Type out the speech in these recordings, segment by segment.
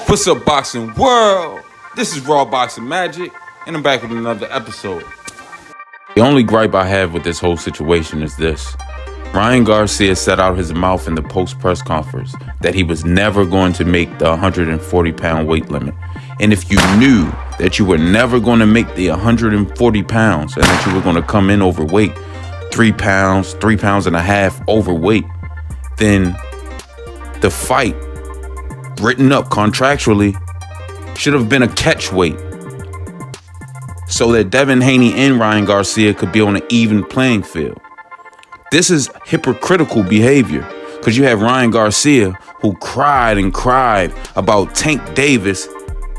What's up, boxing world? This is Raw Boxing Magic, and I'm back with another episode. The only gripe I have with this whole situation is this. Ryan Garcia set out his mouth in the post-press conference that he was never going to make the 140-pound weight limit. And if you knew that you were never going to make the 140 pounds and that you were going to come in overweight, 3 pounds, 3.5 pounds overweight, then the fight written up contractually should have been a catch weight so that Devin Haney and Ryan Garcia could be on an even playing field. This is hypocritical behavior because you have Ryan Garcia who cried and cried about Tank Davis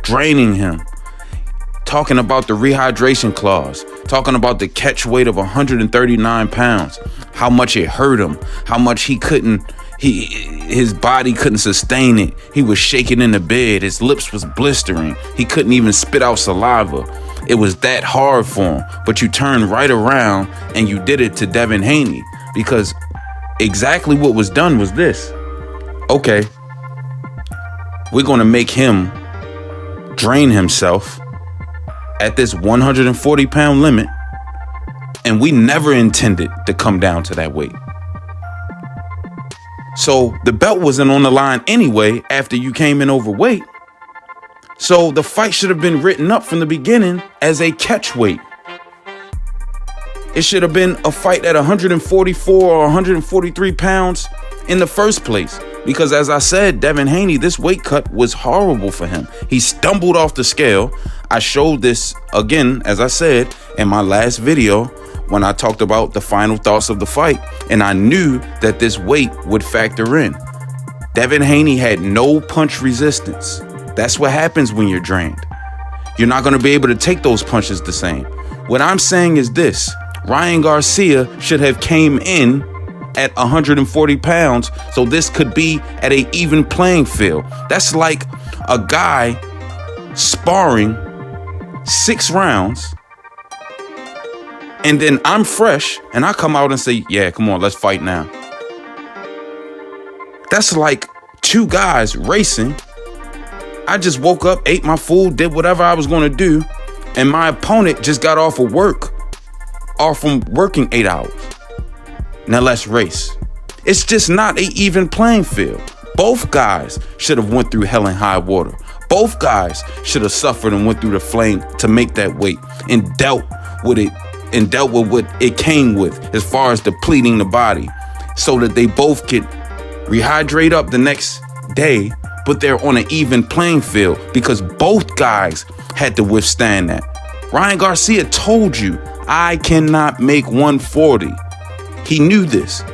draining him, talking about the rehydration clause, talking about the catch weight of 139 pounds, how much it hurt him, how much his body couldn't sustain it. He was shaking in the bed. His lips was blistering. He couldn't even spit out saliva. It was that hard for him. But you turned right around and you did it to Devin Haney because exactly what was done was this. Okay, we're going to make him drain himself at this 140-pound limit, and we never intended to come down to that weight. So the belt wasn't on the line anyway after you came in overweight. So the fight should have been written up from the beginning as a catch weight. It should have been a fight at 144 or 143 pounds in the first place. Because as I said, Devin Haney, this weight cut was horrible for him. He stumbled off the scale. I showed this again, as I said, in my last video when I talked about the final thoughts of the fight. And I knew that this weight would factor in. Devin Haney had no punch resistance. That's what happens when you're drained. You're not going to be able to take those punches the same. What I'm saying is this. Ryan Garcia should have came in at 140 pounds so this could be at an even playing field. That's like a guy sparring 6 rounds and then I'm fresh and I come out and say, yeah, come on, let's fight now. That's like 2 guys racing. I just woke up, ate my food, did whatever I was going to do, and my opponent just got off of work or from working 8 hours. Now let's race. It's just not an even playing field. Both guys should have went through hell and high water. Both guys should have suffered and went through the flame to make that weight and dealt with it and dealt with what it came with as far as depleting the body so that they both could rehydrate up the next day, but they're on an even playing field because both guys had to withstand that. Ryan Garcia told you, I cannot make 140. He knew this.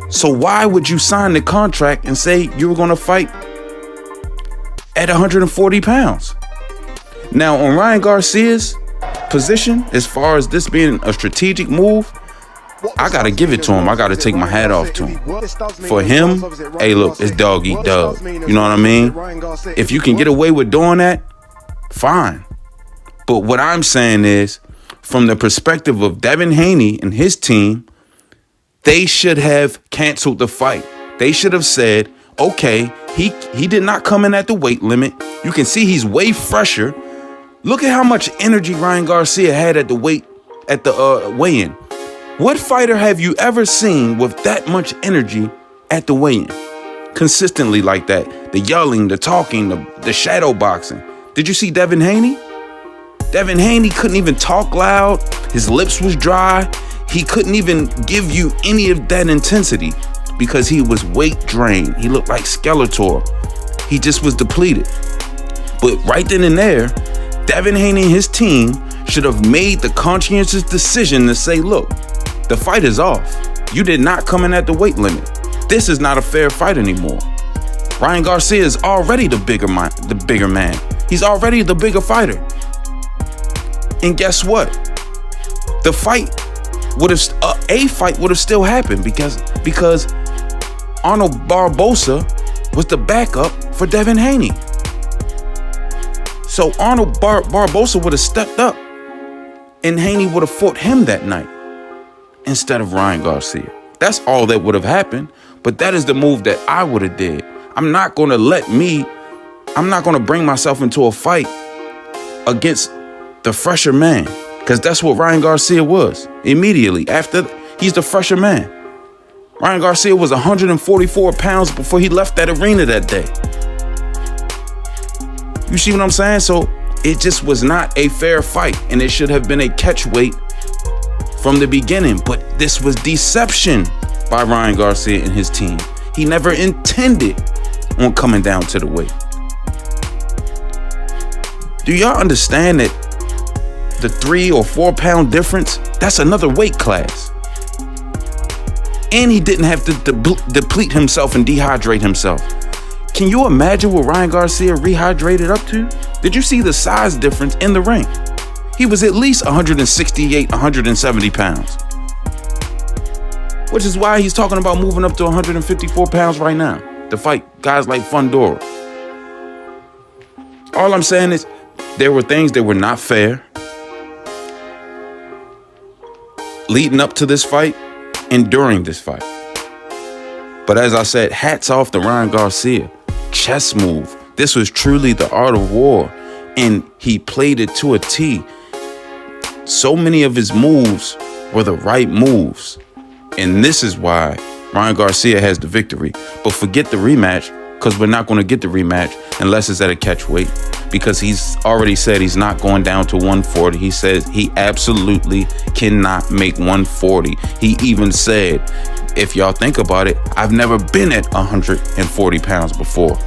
So why would you sign the contract and say you were going to fight at 140 pounds? Now, on Ryan Garcia's position, as far as this being a strategic move, I got to give it to him. I got to take my hat off to him. For him, hey, look, it's dog eat dog. You know what I mean? If you can get away with doing that, fine. But what I'm saying is, from the perspective of Devin Haney and his team, they should have canceled the fight. They should have said, okay, he did not come in at the weight limit. You can see he's way fresher. Look at how much energy Ryan Garcia had at the weigh-in. What fighter have you ever seen with that much energy at the weigh-in? Consistently like that. The yelling, the talking, the shadow boxing. Did you see Devin Haney? Devin Haney couldn't even talk loud. His lips was dry. He couldn't even give you any of that intensity because he was weight drained. He looked like Skeletor. He just was depleted. But right then and there, Devin Haney and his team should have made the conscientious decision to say, look, the fight is off. You did not come in at the weight limit. This is not a fair fight anymore. Ryan Garcia is already the bigger man. He's already the bigger fighter. And guess what? The fight would have still happened because Arnold Barboza was the backup for Devin Haney. So Arnold Barboza would have stepped up and Haney would have fought him that night instead of Ryan Garcia. That's all that would have happened. But that is the move that I would have did. I'm not going to let me I'm not going to bring myself into a fight against the fresher man, because that's what Ryan Garcia was immediately after. He's the fresher man. Ryan Garcia was 144 pounds before he left that arena that day. You see what I'm saying? So it just was not a fair fight, and it should have been a catch weight from the beginning. But this was deception by Ryan Garcia and his team. He never intended on coming down to the weight. Do y'all understand that the 3 or 4 pound difference, that's another weight class? And he didn't have to deplete himself and dehydrate himself. Can you imagine what Ryan Garcia rehydrated up to? Did you see the size difference in the ring? He was at least 168, 170 pounds. Which is why he's talking about moving up to 154 pounds right now to fight guys like Fundora. All I'm saying is there were things that were not fair leading up to this fight and during this fight. But as I said, hats off to Ryan Garcia. Chess move. This was truly the art of war, and he played it to a T. So many of his moves were the right moves, and this is why Ryan Garcia has the victory. But forget the rematch, because we're not going to get the rematch unless it's at a catch weight, because he's already said he's not going down to 140. He says he absolutely cannot make 140. He even said, if y'all think about it, I've never been at 140 pounds before.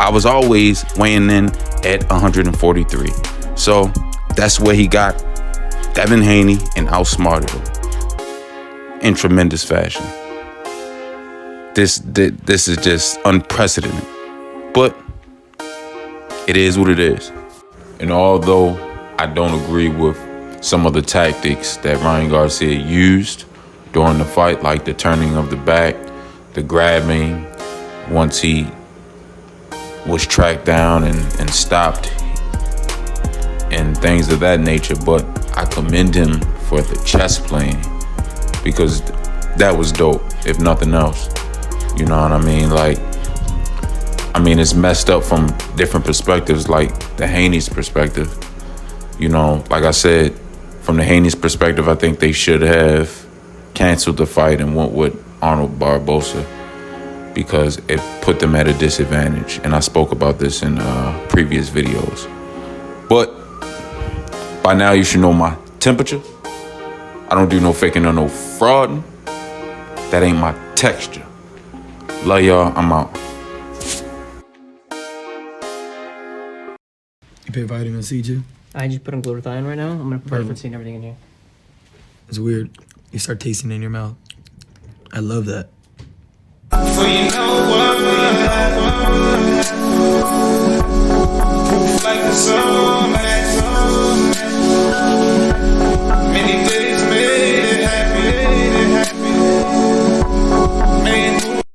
I was always weighing in at 143. So that's where he got Devin Haney and outsmarted him in tremendous fashion. This is just unprecedented. But it is what it is. And although I don't agree with some of the tactics that Ryan Garcia used during the fight, like the turning of the back, the grabbing, once he was tracked down and stopped, and things of that nature, but I commend him for the chess playing, because that was dope, if nothing else. You know what I mean? It's messed up from different perspectives, like the Haney's perspective. You know, like I said, from the Haney's perspective, I think they should have canceled the fight and went with Arnold Barboza, because it put them at a disadvantage. And I spoke about this in previous videos. But by now you should know my temperature. I don't do no faking or no frauding. That ain't my texture. Love y'all, I'm out. You pay vitamin C too? I just put on glutathione right now. I'm gonna put vitamin C and everything in here. It's weird. You start tasting it in your mouth. I love that. So you know what? Like the sun.